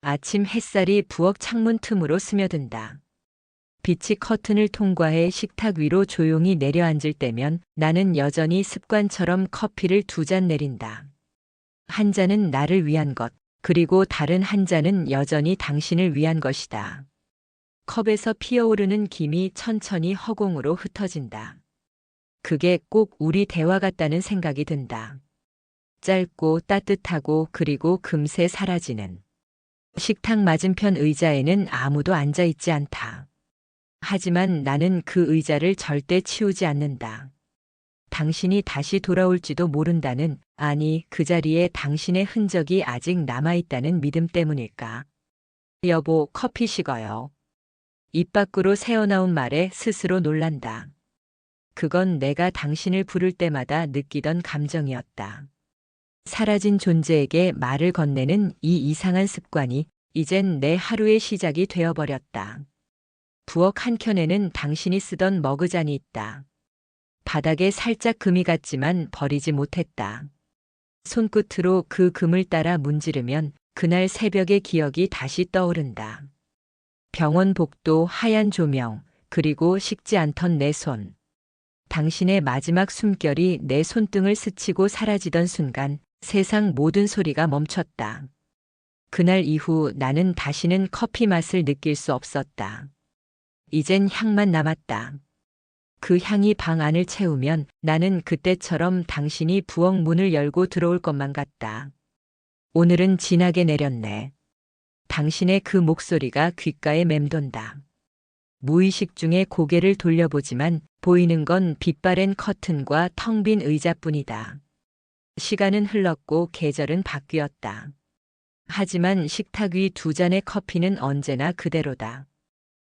아침 햇살이 부엌 창문 틈으로 스며든다. 빛이 커튼을 통과해 식탁 위로 조용히 내려앉을 때면 나는 여전히 습관처럼 커피를 2잔 내린다. 한 잔은 나를 위한 것, 그리고 다른 한 잔은 여전히 당신을 위한 것이다. 컵에서 피어오르는 김이 천천히 허공으로 흩어진다. 그게 꼭 우리 대화 같다는 생각이 든다. 짧고 따뜻하고 그리고 금세 사라지는. 식탁 맞은편 의자에는 아무도 앉아 있지 않다. 하지만 나는 그 의자를 절대 치우지 않는다. 당신이 다시 돌아올지도 모른다는, 아니, 그 자리에 당신의 흔적이 아직 남아있다는 믿음 때문일까? 여보, 커피 식어요. 입 밖으로 새어나온 말에 스스로 놀란다. 그건 내가 당신을 부를 때마다 느끼던 감정이었다. 사라진 존재에게 말을 건네는 이 이상한 습관이 이젠 내 하루의 시작이 되어버렸다. 부엌 한켠에는 당신이 쓰던 머그잔이 있다. 바닥에 살짝 금이 갔지만 버리지 못했다. 손끝으로 그 금을 따라 문지르면 그날 새벽의 기억이 다시 떠오른다. 병원 복도, 하얀 조명, 그리고 식지 않던 내 손. 당신의 마지막 숨결이 내 손등을 스치고 사라지던 순간 세상 모든 소리가 멈췄다. 그날 이후 나는 다시는 커피 맛을 느낄 수 없었다. 이젠 향만 남았다. 그 향이 방 안을 채우면 나는 그때처럼 당신이 부엌 문을 열고 들어올 것만 같다. 오늘은 진하게 내렸네. 당신의 그 목소리가 귓가에 맴돈다. 무의식 중에 고개를 돌려보지만 보이는 건 빛바랜 커튼과 텅 빈 의자뿐이다. 시간은 흘렀고 계절은 바뀌었다. 하지만 식탁 위 2잔의 커피는 언제나 그대로다.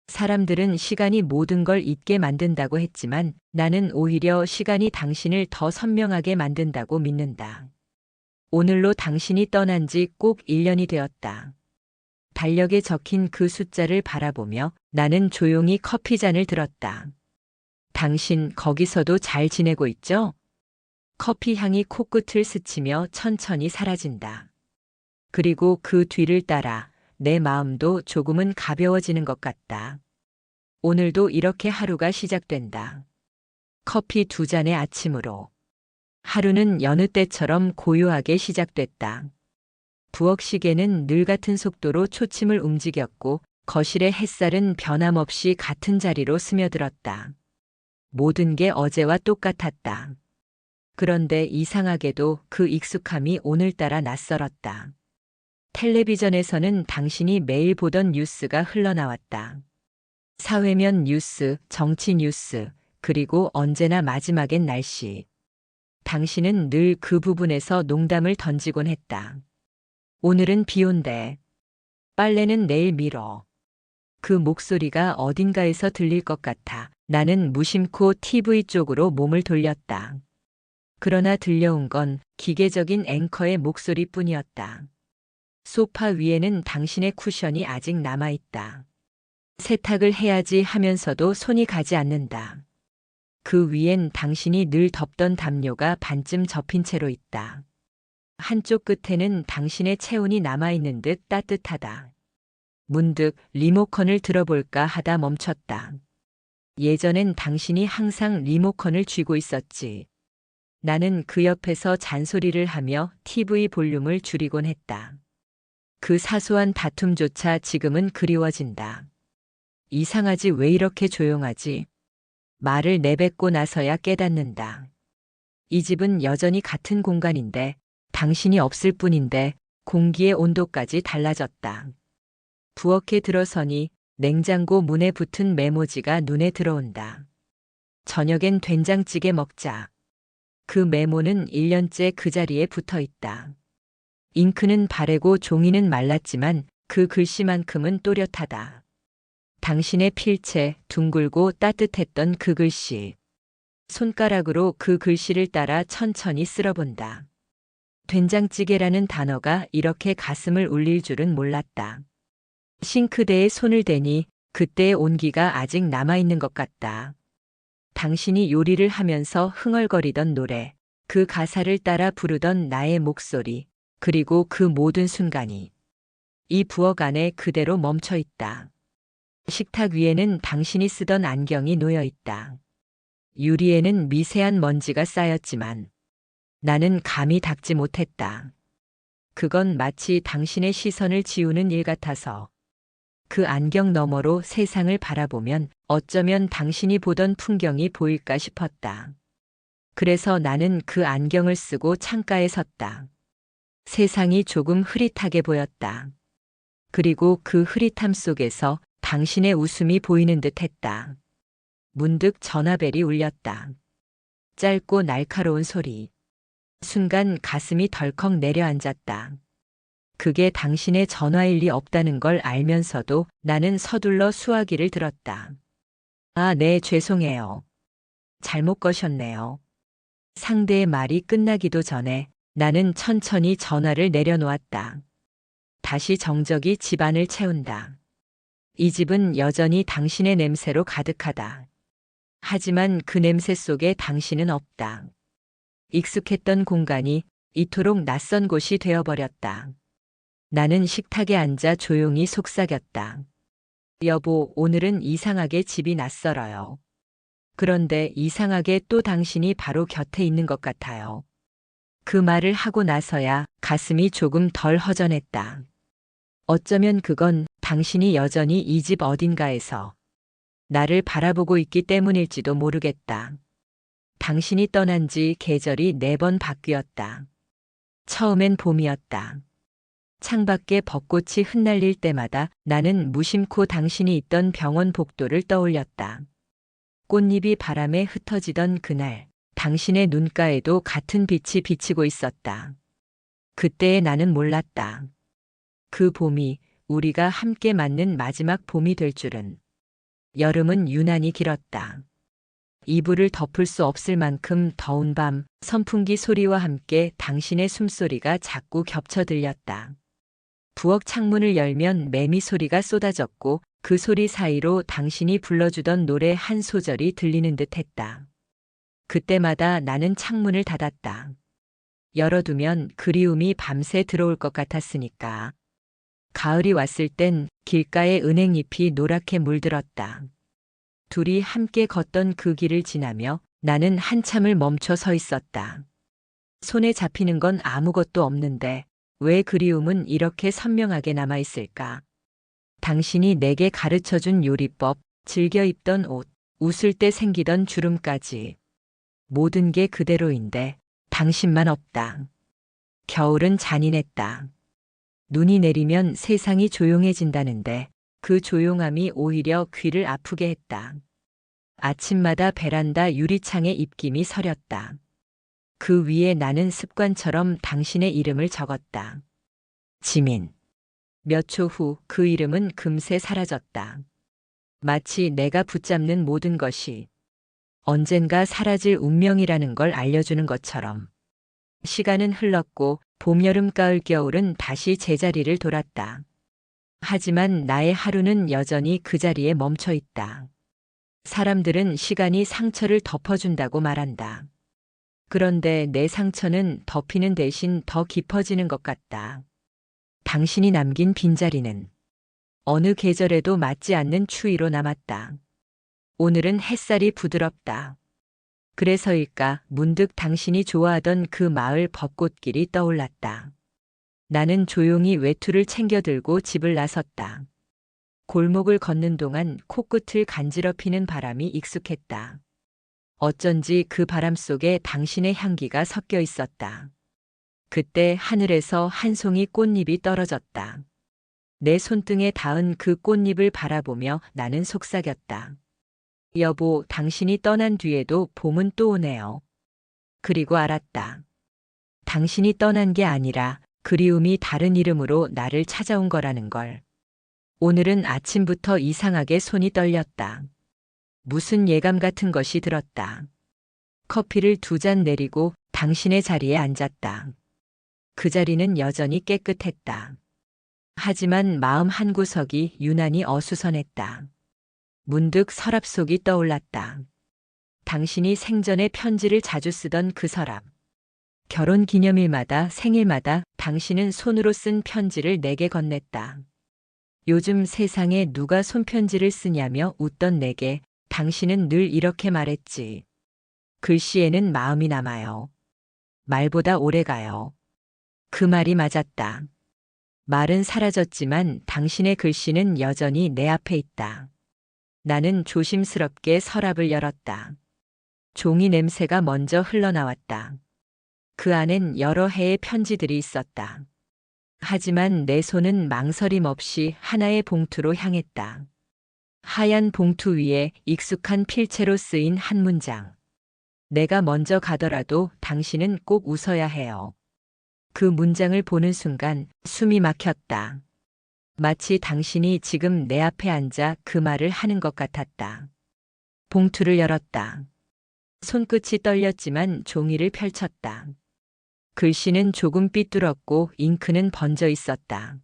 사람들은 시간이 모든 걸 잊게 만든다고 했지만 나는 오히려 시간이 당신을 더 선명하게 만든다고 믿는다. 오늘로 당신이 떠난 지 꼭 1년이 되었다. 달력에 적힌 그 숫자를 바라보며 나는 조용히 커피잔을 들었다. 당신 거기서도 잘 지내고 있죠? 커피 향이 코끝을 스치며 천천히 사라진다. 그리고 그 뒤를 따라 내 마음도 조금은 가벼워지는 것 같다. 오늘도 이렇게 하루가 시작된다. 커피 2잔의 아침으로. 하루는 여느 때처럼 고요하게 시작됐다. 부엌 시계는 늘 같은 속도로 초침을 움직였고 거실의 햇살은 변함없이 같은 자리로 스며들었다. 모든 게 어제와 똑같았다. 그런데 이상하게도 그 익숙함이 오늘따라 낯설었다. 텔레비전에서는 당신이 매일 보던 뉴스가 흘러나왔다. 사회면 뉴스, 정치 뉴스, 그리고 언제나 마지막엔 날씨. 당신은 늘 그 부분에서 농담을 던지곤 했다. 오늘은 비 온대. 빨래는 내일 밀어. 그 목소리가 어딘가에서 들릴 것 같아 나는 무심코 TV 쪽으로 몸을 돌렸다. 그러나 들려온 건 기계적인 앵커의 목소리뿐이었다. 소파 위에는 당신의 쿠션이 아직 남아있다. 세탁을 해야지 하면서도 손이 가지 않는다. 그 위엔 당신이 늘 덮던 담요가 반쯤 접힌 채로 있다. 한쪽 끝에는 당신의 체온이 남아있는 듯 따뜻하다. 문득 리모컨을 들어볼까 하다 멈췄다. 예전엔 당신이 항상 리모컨을 쥐고 있었지. 나는 그 옆에서 잔소리를 하며 TV 볼륨을 줄이곤 했다. 그 사소한 다툼조차 지금은 그리워진다. 이상하지 왜 이렇게 조용하지? 말을 내뱉고 나서야 깨닫는다. 이 집은 여전히 같은 공간인데 당신이 없을 뿐인데 공기의 온도까지 달라졌다. 부엌에 들어서니 냉장고 문에 붙은 메모지가 눈에 들어온다. 저녁엔 된장찌개 먹자. 그 메모는 1년째 그 자리에 붙어 있다. 잉크는 바래고 종이는 말랐지만 그 글씨만큼은 또렷하다. 당신의 필체, 둥글고 따뜻했던 그 글씨. 손가락으로 그 글씨를 따라 천천히 쓸어본다. 된장찌개라는 단어가 이렇게 가슴을 울릴 줄은 몰랐다. 싱크대에 손을 대니 그때의 온기가 아직 남아있는 것 같다. 당신이 요리를 하면서 흥얼거리던 노래, 그 가사를 따라 부르던 나의 목소리, 그리고 그 모든 순간이 이 부엌 안에 그대로 멈춰 있다. 식탁 위에는 당신이 쓰던 안경이 놓여 있다. 유리에는 미세한 먼지가 쌓였지만 나는 감히 닦지 못했다. 그건 마치 당신의 시선을 지우는 일 같아서 그 안경 너머로 세상을 바라보면 어쩌면 당신이 보던 풍경이 보일까 싶었다. 그래서 나는 그 안경을 쓰고 창가에 섰다. 세상이 조금 흐릿하게 보였다. 그리고 그 흐릿함 속에서 당신의 웃음이 보이는 듯 했다. 문득 전화벨이 울렸다. 짧고 날카로운 소리. 순간 가슴이 덜컥 내려앉았다. 그게 당신의 전화일 리 없다는 걸 알면서도 나는 서둘러 수화기를 들었다. 아, 네, 죄송해요. 잘못 거셨네요. 상대의 말이 끝나기도 전에 나는 천천히 전화를 내려놓았다. 다시 정적이 집안을 채운다. 이 집은 여전히 당신의 냄새로 가득하다. 하지만 그 냄새 속에 당신은 없다. 익숙했던 공간이 이토록 낯선 곳이 되어버렸다. 나는 식탁에 앉아 조용히 속삭였다. 여보, 오늘은 이상하게 집이 낯설어요. 그런데 이상하게 또 당신이 바로 곁에 있는 것 같아요. 그 말을 하고 나서야 가슴이 조금 덜 허전했다. 어쩌면 그건 당신이 여전히 이 집 어딘가에서 나를 바라보고 있기 때문일지도 모르겠다. 당신이 떠난 지 계절이 4번 바뀌었다. 처음엔 봄이었다. 창밖에 벚꽃이 흩날릴 때마다 나는 무심코 당신이 있던 병원 복도를 떠올렸다. 꽃잎이 바람에 흩어지던 그날, 당신의 눈가에도 같은 빛이 비치고 있었다. 그때의 나는 몰랐다. 그 봄이 우리가 함께 맞는 마지막 봄이 될 줄은. 여름은 유난히 길었다. 이불을 덮을 수 없을 만큼 더운 밤, 선풍기 소리와 함께 당신의 숨소리가 자꾸 겹쳐 들렸다. 부엌 창문을 열면 매미 소리가 쏟아졌고 그 소리 사이로 당신이 불러주던 노래 한 소절이 들리는 듯 했다. 그때마다 나는 창문을 닫았다. 열어두면 그리움이 밤새 들어올 것 같았으니까. 가을이 왔을 땐 길가에 은행잎이 노랗게 물들었다. 둘이 함께 걷던 그 길을 지나며 나는 한참을 멈춰 서 있었다. 손에 잡히는 건 아무것도 없는데 왜 그리움은 이렇게 선명하게 남아있을까? 당신이 내게 가르쳐준 요리법, 즐겨 입던 옷, 웃을 때 생기던 주름까지. 모든 게 그대로인데 당신만 없다. 겨울은 잔인했다. 눈이 내리면 세상이 조용해진다는데 그 조용함이 오히려 귀를 아프게 했다. 아침마다 베란다 유리창에 입김이 서렸다. 그 위에 나는 습관처럼 당신의 이름을 적었다. 지민. 몇 초 후 그 이름은 금세 사라졌다. 마치 내가 붙잡는 모든 것이 언젠가 사라질 운명이라는 걸 알려주는 것처럼. 시간은 흘렀고 봄, 여름, 가을, 겨울은 다시 제자리를 돌았다. 하지만 나의 하루는 여전히 그 자리에 멈춰 있다. 사람들은 시간이 상처를 덮어준다고 말한다. 그런데 내 상처는 덮이는 대신 더 깊어지는 것 같다. 당신이 남긴 빈자리는 어느 계절에도 맞지 않는 추위로 남았다. 오늘은 햇살이 부드럽다. 그래서일까 문득 당신이 좋아하던 그 마을 벚꽃길이 떠올랐다. 나는 조용히 외투를 챙겨 들고 집을 나섰다. 골목을 걷는 동안 코끝을 간지럽히는 바람이 익숙했다. 어쩐지 그 바람 속에 당신의 향기가 섞여 있었다. 그때 하늘에서 한 송이 꽃잎이 떨어졌다. 내 손등에 닿은 그 꽃잎을 바라보며 나는 속삭였다. 여보, 당신이 떠난 뒤에도 봄은 또 오네요. 그리고 알았다. 당신이 떠난 게 아니라 그리움이 다른 이름으로 나를 찾아온 거라는 걸. 오늘은 아침부터 이상하게 손이 떨렸다. 무슨 예감 같은 것이 들었다. 커피를 2잔 내리고 당신의 자리에 앉았다. 그 자리는 여전히 깨끗했다. 하지만 마음 한구석이 유난히 어수선했다. 문득 서랍 속이 떠올랐다. 당신이 생전에 편지를 자주 쓰던 그 서랍. 결혼 기념일마다 생일마다 당신은 손으로 쓴 편지를 내게 건넸다. 요즘 세상에 누가 손편지를 쓰냐며 웃던 내게 당신은 늘 이렇게 말했지. 글씨에는 마음이 남아요. 말보다 오래가요. 그 말이 맞았다. 말은 사라졌지만 당신의 글씨는 여전히 내 앞에 있다. 나는 조심스럽게 서랍을 열었다. 종이 냄새가 먼저 흘러나왔다. 그 안엔 여러 해의 편지들이 있었다. 하지만 내 손은 망설임 없이 하나의 봉투로 향했다. 하얀 봉투 위에 익숙한 필체로 쓰인 한 문장. 내가 먼저 가더라도 당신은 꼭 웃어야 해요. 그 문장을 보는 순간 숨이 막혔다. 마치 당신이 지금 내 앞에 앉아 그 말을 하는 것 같았다. 봉투를 열었다. 손끝이 떨렸지만 종이를 펼쳤다. 글씨는 조금 삐뚤었고 잉크는 번져 있었다.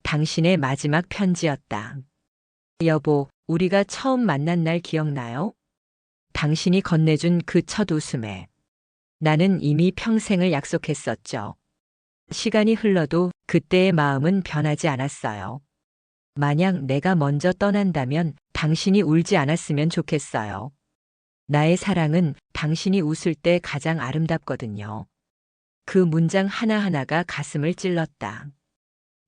당신의 마지막 편지였다. 여보, 우리가 처음 만난 날 기억나요? 당신이 건네준 그 첫 웃음에. 나는 이미 평생을 약속했었죠. 시간이 흘러도 그때의 마음은 변하지 않았어요. 만약 내가 먼저 떠난다면 당신이 울지 않았으면 좋겠어요. 나의 사랑은 당신이 웃을 때 가장 아름답거든요. 그 문장 하나하나가 가슴을 찔렀다.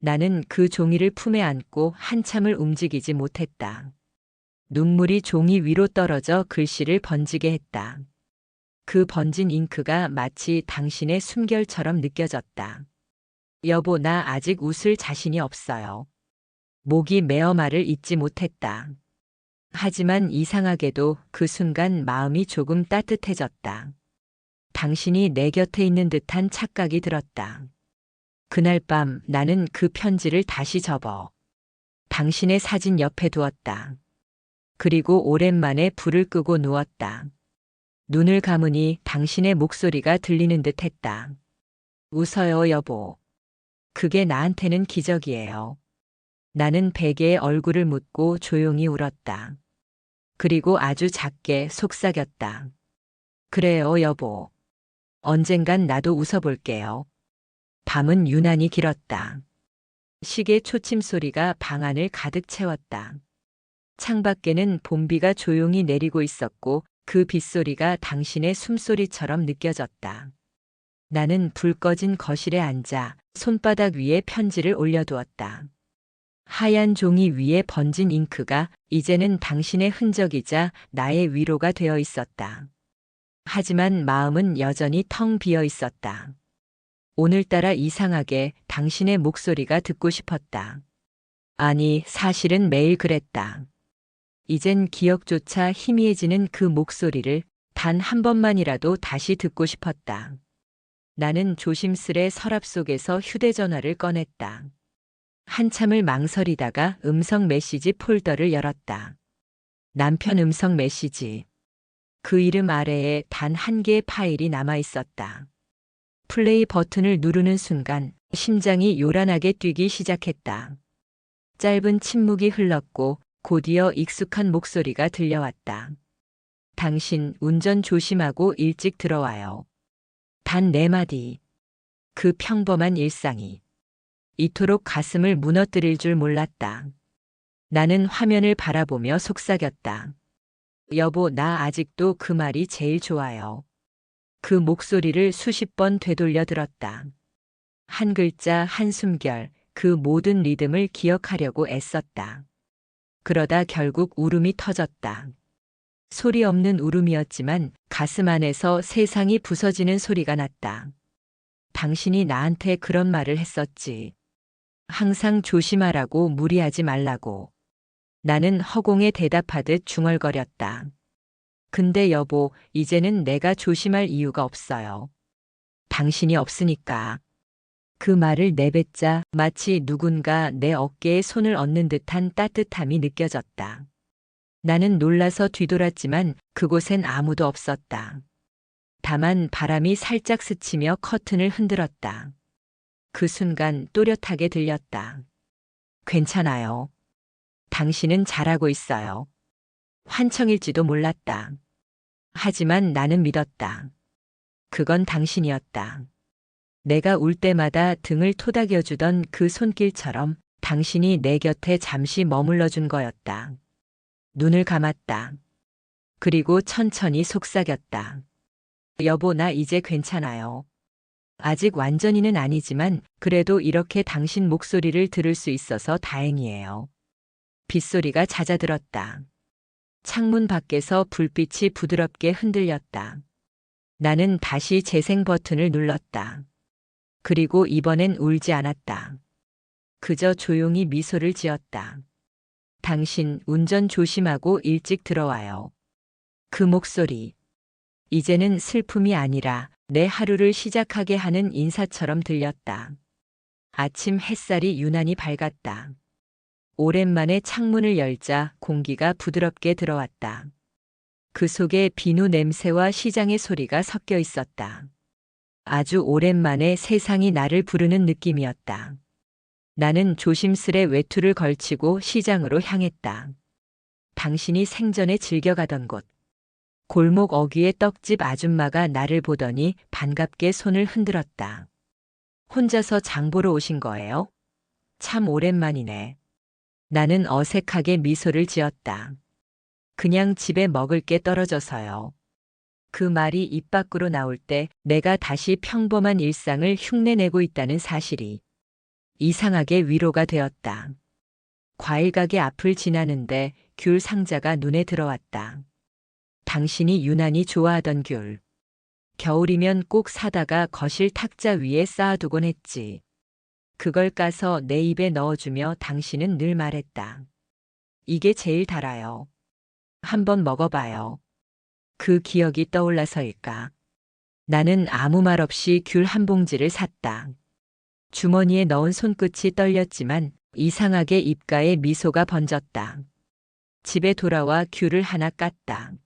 나는 그 종이를 품에 안고 한참을 움직이지 못했다. 눈물이 종이 위로 떨어져 글씨를 번지게 했다. 그 번진 잉크가 마치 당신의 숨결처럼 느껴졌다. 여보, 나 아직 웃을 자신이 없어요. 목이 메어 말을 잇지 못했다. 하지만 이상하게도 그 순간 마음이 조금 따뜻해졌다. 당신이 내 곁에 있는 듯한 착각이 들었다. 그날 밤 나는 그 편지를 다시 접어 당신의 사진 옆에 두었다. 그리고 오랜만에 불을 끄고 누웠다. 눈을 감으니 당신의 목소리가 들리는 듯 했다. 웃어요, 여보. 그게 나한테는 기적이에요. 나는 베개에 얼굴을 묻고 조용히 울었다. 그리고 아주 작게 속삭였다. 그래요, 여보. 언젠간 나도 웃어볼게요. 밤은 유난히 길었다. 시계 초침 소리가 방 안을 가득 채웠다. 창밖에는 봄비가 조용히 내리고 있었고 그 빗소리가 당신의 숨소리처럼 느껴졌다. 나는 불 꺼진 거실에 앉아 손바닥 위에 편지를 올려두었다. 하얀 종이 위에 번진 잉크가 이제는 당신의 흔적이자 나의 위로가 되어 있었다. 하지만 마음은 여전히 텅 비어 있었다. 오늘따라 이상하게 당신의 목소리가 듣고 싶었다. 아니, 사실은 매일 그랬다. 이젠 기억조차 희미해지는 그 목소리를 단 한 번만이라도 다시 듣고 싶었다. 나는 조심스레 서랍 속에서 휴대전화를 꺼냈다. 한참을 망설이다가 음성 메시지 폴더를 열었다. 남편 음성 메시지. 그 이름 아래에 단 한 개의 파일이 남아 있었다. 플레이 버튼을 누르는 순간 심장이 요란하게 뛰기 시작했다. 짧은 침묵이 흘렀고 곧이어 익숙한 목소리가 들려왔다. 당신 운전 조심하고 일찍 들어와요. 단 4마디. 그 평범한 일상이 이토록 가슴을 무너뜨릴 줄 몰랐다. 나는 화면을 바라보며 속삭였다. 여보, 나 아직도 그 말이 제일 좋아요. 그 목소리를 수십 번 되돌려 들었다. 한 글자, 한 숨결, 그 모든 리듬을 기억하려고 애썼다. 그러다 결국 울음이 터졌다. 소리 없는 울음이었지만 가슴 안에서 세상이 부서지는 소리가 났다. 당신이 나한테 그런 말을 했었지. 항상 조심하라고, 무리하지 말라고. 나는 허공에 대답하듯 중얼거렸다. 근데 여보, 이제는 내가 조심할 이유가 없어요. 당신이 없으니까. 그 말을 내뱉자 마치 누군가 내 어깨에 손을 얹는 듯한 따뜻함이 느껴졌다. 나는 놀라서 뒤돌았지만 그곳엔 아무도 없었다. 다만 바람이 살짝 스치며 커튼을 흔들었다. 그 순간 또렷하게 들렸다. 괜찮아요. 당신은 잘하고 있어요. 환청일지도 몰랐다. 하지만 나는 믿었다. 그건 당신이었다. 내가 울 때마다 등을 토닥여주던 그 손길처럼 당신이 내 곁에 잠시 머물러준 거였다. 눈을 감았다. 그리고 천천히 속삭였다. 여보, 나 이제 괜찮아요. 아직 완전히는 아니지만 그래도 이렇게 당신 목소리를 들을 수 있어서 다행이에요. 빗소리가 잦아들었다. 창문 밖에서 불빛이 부드럽게 흔들렸다. 나는 다시 재생 버튼을 눌렀다. 그리고 이번엔 울지 않았다. 그저 조용히 미소를 지었다. 당신 운전 조심하고 일찍 들어와요. 그 목소리. 이제는 슬픔이 아니라 내 하루를 시작하게 하는 인사처럼 들렸다. 아침 햇살이 유난히 밝았다. 오랜만에 창문을 열자 공기가 부드럽게 들어왔다. 그 속에 비누 냄새와 시장의 소리가 섞여 있었다. 아주 오랜만에 세상이 나를 부르는 느낌이었다. 나는 조심스레 외투를 걸치고 시장으로 향했다. 당신이 생전에 즐겨가던 곳. 골목 어귀의 떡집 아줌마가 나를 보더니 반갑게 손을 흔들었다. 혼자서 장 보러 오신 거예요? 참 오랜만이네. 나는 어색하게 미소를 지었다. 그냥 집에 먹을 게 떨어져서요. 그 말이 입 밖으로 나올 때 내가 다시 평범한 일상을 흉내내고 있다는 사실이 이상하게 위로가 되었다. 과일 가게 앞을 지나는데 귤 상자가 눈에 들어왔다. 당신이 유난히 좋아하던 귤. 겨울이면 꼭 사다가 거실 탁자 위에 쌓아두곤 했지. 그걸 까서 내 입에 넣어주며 당신은 늘 말했다. 이게 제일 달아요. 한번 먹어봐요. 그 기억이 떠올라서일까. 나는 아무 말 없이 귤 한 봉지를 샀다. 주머니에 넣은 손끝이 떨렸지만 이상하게 입가에 미소가 번졌다. 집에 돌아와 귤을 하나 깠다.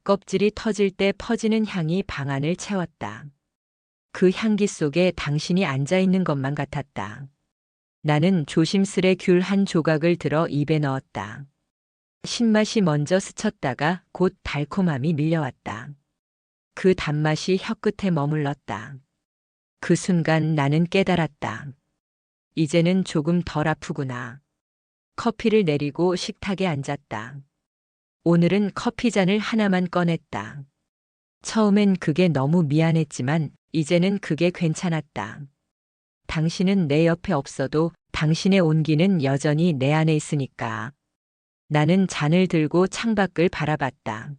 껍질이 터질 때 퍼지는 향이 방 안을 채웠다. 그 향기 속에 당신이 앉아 있는 것만 같았다. 나는 조심스레 귤 한 조각을 들어 입에 넣었다. 신맛이 먼저 스쳤다가 곧 달콤함이 밀려왔다. 그 단맛이 혀끝에 머물렀다. 그 순간 나는 깨달았다. 이제는 조금 덜 아프구나. 커피를 내리고 식탁에 앉았다. 오늘은 커피잔을 하나만 꺼냈다. 처음엔 그게 너무 미안했지만 이제는 그게 괜찮았다. 당신은 내 옆에 없어도 당신의 온기는 여전히 내 안에 있으니까. 나는 잔을 들고 창밖을 바라봤다.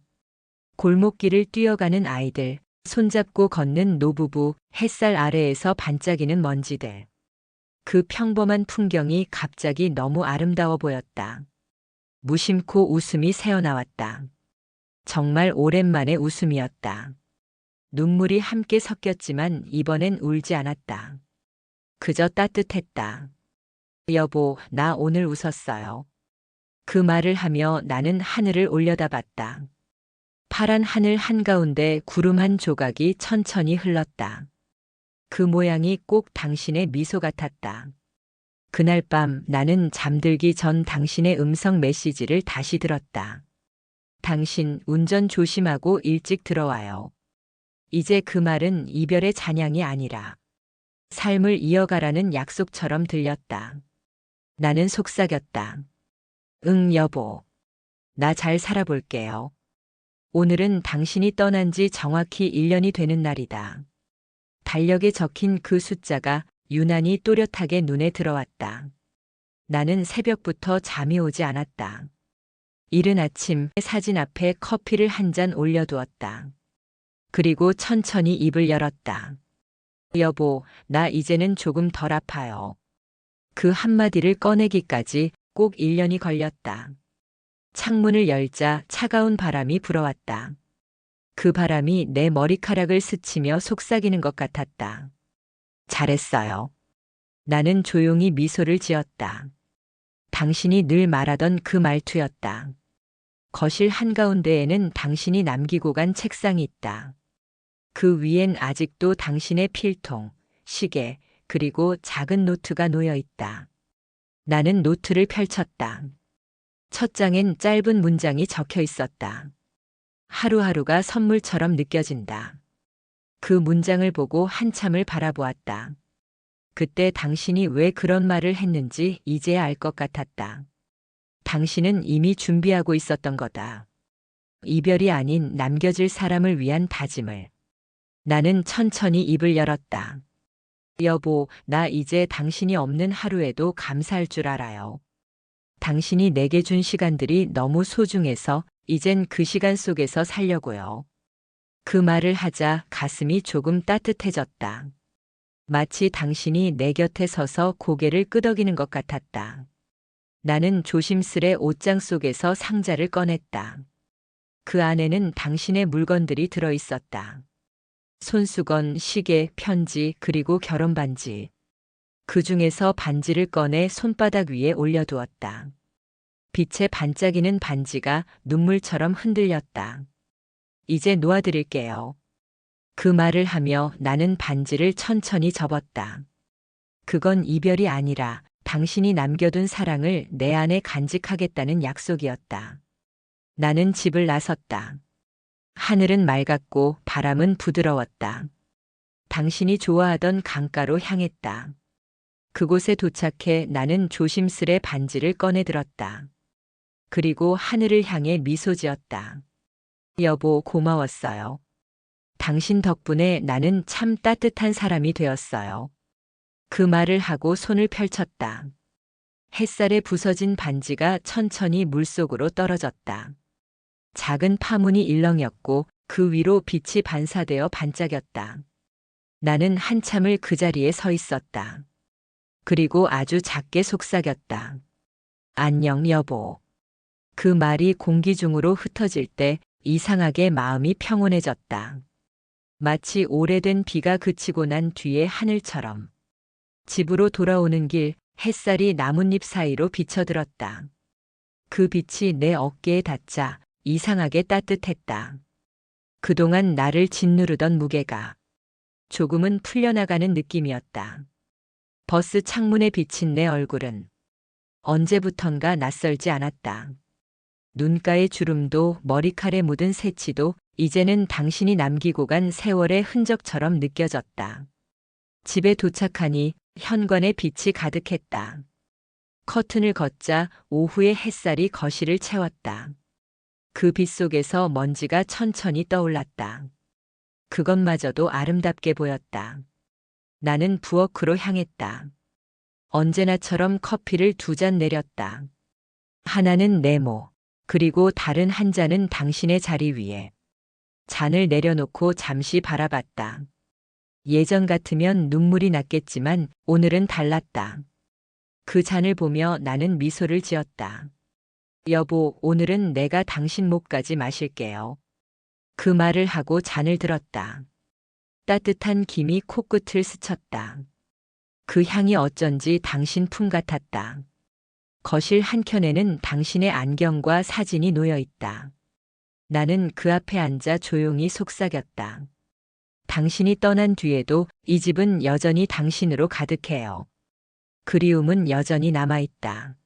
골목길을 뛰어가는 아이들, 손잡고 걷는 노부부, 햇살 아래에서 반짝이는 먼지들. 그 평범한 풍경이 갑자기 너무 아름다워 보였다. 무심코 웃음이 새어나왔다. 정말 오랜만에 웃음이었다. 눈물이 함께 섞였지만 이번엔 울지 않았다. 그저 따뜻했다. 여보, 나 오늘 웃었어요. 그 말을 하며 나는 하늘을 올려다봤다. 파란 하늘 한가운데 구름 한 조각이 천천히 흘렀다. 그 모양이 꼭 당신의 미소 같았다. 그날 밤 나는 잠들기 전 당신의 음성 메시지를 다시 들었다. 당신 운전 조심하고 일찍 들어와요. 이제 그 말은 이별의 잔향이 아니라 삶을 이어가라는 약속처럼 들렸다. 나는 속삭였다. 응, 여보. 나 잘 살아볼게요. 오늘은 당신이 떠난 지 정확히 1년이 되는 날이다. 달력에 적힌 그 숫자가 유난히 또렷하게 눈에 들어왔다. 나는 새벽부터 잠이 오지 않았다. 이른 아침 사진 앞에 커피를 한 잔 올려두었다. 그리고 천천히 입을 열었다. 여보, 나 이제는 조금 덜 아파요. 그 한마디를 꺼내기까지 꼭 1년이 걸렸다. 창문을 열자 차가운 바람이 불어왔다. 그 바람이 내 머리카락을 스치며 속삭이는 것 같았다. 잘했어요. 나는 조용히 미소를 지었다. 당신이 늘 말하던 그 말투였다. 거실 한가운데에는 당신이 남기고 간 책상이 있다. 그 위엔 아직도 당신의 필통, 시계, 그리고 작은 노트가 놓여 있다. 나는 노트를 펼쳤다. 첫 장엔 짧은 문장이 적혀 있었다. 하루하루가 선물처럼 느껴진다. 그 문장을 보고 한참을 바라보았다. 그때 당신이 왜 그런 말을 했는지 이제야 알 것 같았다. 당신은 이미 준비하고 있었던 거다. 이별이 아닌 남겨질 사람을 위한 다짐을. 나는 천천히 입을 열었다. 여보, 나 이제 당신이 없는 하루에도 감사할 줄 알아요. 당신이 내게 준 시간들이 너무 소중해서 이젠 그 시간 속에서 살려고요. 그 말을 하자 가슴이 조금 따뜻해졌다. 마치 당신이 내 곁에 서서 고개를 끄덕이는 것 같았다. 나는 조심스레 옷장 속에서 상자를 꺼냈다. 그 안에는 당신의 물건들이 들어 있었다. 손수건, 시계, 편지, 그리고 결혼 반지. 그 중에서 반지를 꺼내 손바닥 위에 올려두었다. 빛에 반짝이는 반지가 눈물처럼 흔들렸다. 이제 놓아드릴게요. 그 말을 하며 나는 반지를 천천히 접었다. 그건 이별이 아니라 당신이 남겨둔 사랑을 내 안에 간직하겠다는 약속이었다. 나는 집을 나섰다. 하늘은 맑았고 바람은 부드러웠다. 당신이 좋아하던 강가로 향했다. 그곳에 도착해 나는 조심스레 반지를 꺼내 들었다. 그리고 하늘을 향해 미소 지었다. 여보, 고마웠어요. 당신 덕분에 나는 참 따뜻한 사람이 되었어요. 그 말을 하고 손을 펼쳤다. 햇살에 부서진 반지가 천천히 물속으로 떨어졌다. 작은 파문이 일렁였고 그 위로 빛이 반사되어 반짝였다. 나는 한참을 그 자리에 서 있었다. 그리고 아주 작게 속삭였다. 안녕, 여보. 그 말이 공기 중으로 흩어질 때 이상하게 마음이 평온해졌다. 마치 오래된 비가 그치고 난 뒤의 하늘처럼. 집으로 돌아오는 길, 햇살이 나뭇잎 사이로 비쳐들었다. 그 빛이 내 어깨에 닿자 이상하게 따뜻했다. 그동안 나를 짓누르던 무게가 조금은 풀려나가는 느낌이었다. 버스 창문에 비친 내 얼굴은 언제부턴가 낯설지 않았다. 눈가의 주름도 머리칼에 묻은 새치도 이제는 당신이 남기고 간 세월의 흔적처럼 느껴졌다. 집에 도착하니 현관에 빛이 가득했다. 커튼을 걷자 오후의 햇살이 거실을 채웠다. 그 빛 속에서 먼지가 천천히 떠올랐다. 그것마저도 아름답게 보였다. 나는 부엌으로 향했다. 언제나처럼 커피를 2잔 내렸다. 하나는 네모, 그리고 다른 한 잔은 당신의 자리 위에. 잔을 내려놓고 잠시 바라봤다. 예전 같으면 눈물이 났겠지만 오늘은 달랐다. 그 잔을 보며 나는 미소를 지었다. 여보, 오늘은 내가 당신 목까지 마실게요. 그 말을 하고 잔을 들었다. 따뜻한 김이 코끝을 스쳤다. 그 향이 어쩐지 당신 품 같았다. 거실 한켠에는 당신의 안경과 사진이 놓여 있다. 나는 그 앞에 앉아 조용히 속삭였다. 당신이 떠난 뒤에도 이 집은 여전히 당신으로 가득해요. 그리움은 여전히 남아있다.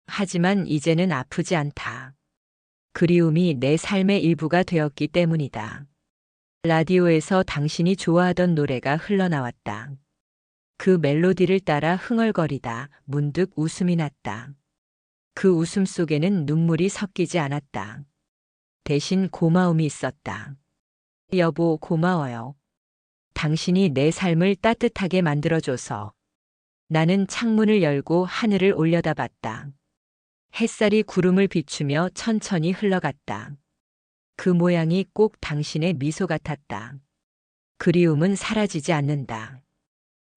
하지만 이제는 아프지 않다. 그리움이 내 삶의 일부가 되었기 때문이다. 라디오에서 당신이 좋아하던 노래가 흘러나왔다. 그 멜로디를 따라 흥얼거리다 문득 웃음이 났다. 그 웃음 속에는 눈물이 섞이지 않았다. 대신 고마움이 있었다. 여보, 고마워요. 당신이 내 삶을 따뜻하게 만들어줘서. 나는 창문을 열고 하늘을 올려다봤다. 햇살이 구름을 비추며 천천히 흘러갔다. 그 모양이 꼭 당신의 미소 같았다. 그리움은 사라지지 않는다.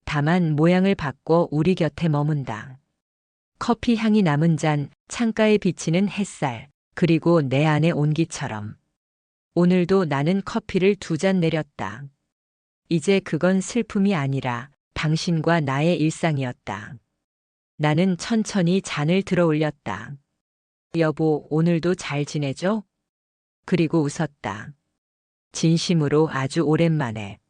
다만 모양을 바꿔 우리 곁에 머문다. 커피 향이 남은 잔, 창가에 비치는 햇살, 그리고 내 안의 온기처럼. 오늘도 나는 커피를 2잔 내렸다. 이제 그건 슬픔이 아니라 당신과 나의 일상이었다. 나는 천천히 잔을 들어 올렸다. 여보, 오늘도 잘 지내죠? 그리고 웃었다. 진심으로 아주 오랜만에.